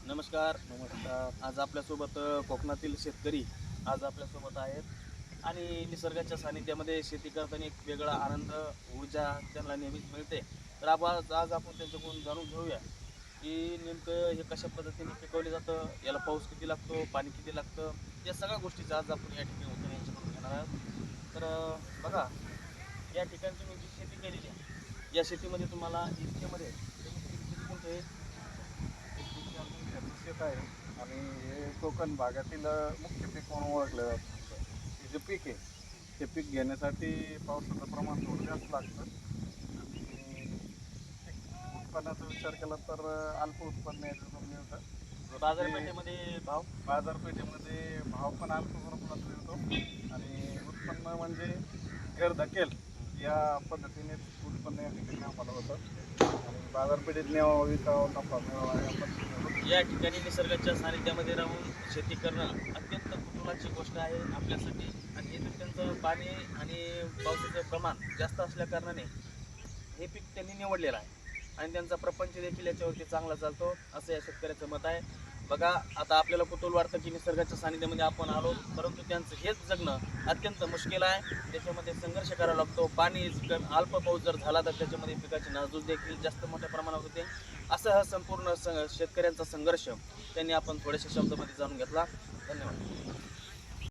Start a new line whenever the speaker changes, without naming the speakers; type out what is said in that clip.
नमस्कार.
नमस्कार.
आज आपल्यासोबत कोकणातील शेतकरी आज आपल्यासोबत आहेत आणि निसर्गाच्या सानिध्यामध्ये शेती करताना एक वेगळा आनंद, ऊर्जा त्यांना नेहमीच मिळते. तर आज आपण त्यांच्याकडून जाणून घेऊया, की नेमकं हे कशा पद्धतीने पिकवलं जातं, याला पाऊस किती लागतो, पाणी किती लागतं, या सगळ्या गोष्टीचा आज आपण या ठिकाणी उत्तर यांच्याकडून घेणार आहोत. तर बघा, या ठिकाणी तुम्ही जी शेती केलेली आहे, या शेतीमध्ये तुम्हाला इतक्यामध्ये किती गुंठे आहे?
शेत आहे आणि हे कोकण भागातील मुख्य पीक म्हणून ओळखलं जातं. हे जे पीक आहे ते पीक घेण्यासाठी पावसाचं प्रमाण थोडं जास्त लागतं आणि उत्पन्नाचा विचार केला तर अल्प उत्पन्न याच्यातून मिळतं. जसं की
बाजारपेठेमध्ये भाव
बाजारपेठेमध्ये भाव पण अल्प प्रमाणात मिळतो आणि उत्पन्न म्हणजे घर धकेल या पद्धतीनेच उत्पन्न या ठिकाणी आम्हाला होतं आणि बाजारपेठेत न्यावं विकावं नफा मिळावा या पद्धतीने होतं.
या ठिकाणी निसर्गाच्या सानिध्यामध्ये राहून शेती करणं अत्यंत कुतूहलाची गोष्ट आहे आपल्यासाठी. आणि इथं त्यांचं पाणी आणि पावसाचं प्रमाण जास्त असल्या कारणाने हे पीक त्यांनी निवडलेलं आहे आणि त्यांचा प्रपंच देखील याच्यावरती चांगला चालतो, असं या शेतकऱ्याचं मत आहे. बघा, आता आपल्याला कुतूहल वाटतं की निसर्गाच्या सानिध्यामध्ये आपण आलो, परंतु त्यांचं हेच जगणं अत्यंत मुश्किल आहे. त्याच्यामध्ये संघर्ष करावा लागतो. पाणी अल्प पाऊस जर झाला तर त्याच्यामध्ये पिकाची नासधूस देखील जास्त मोठ्या प्रमाणात होते. असा हा संपूर्ण शेतकऱ्यांचा संघर्ष त्यांनी आपण थोड्याशा शब्दामध्ये जाणून घेतला. धन्यवाद.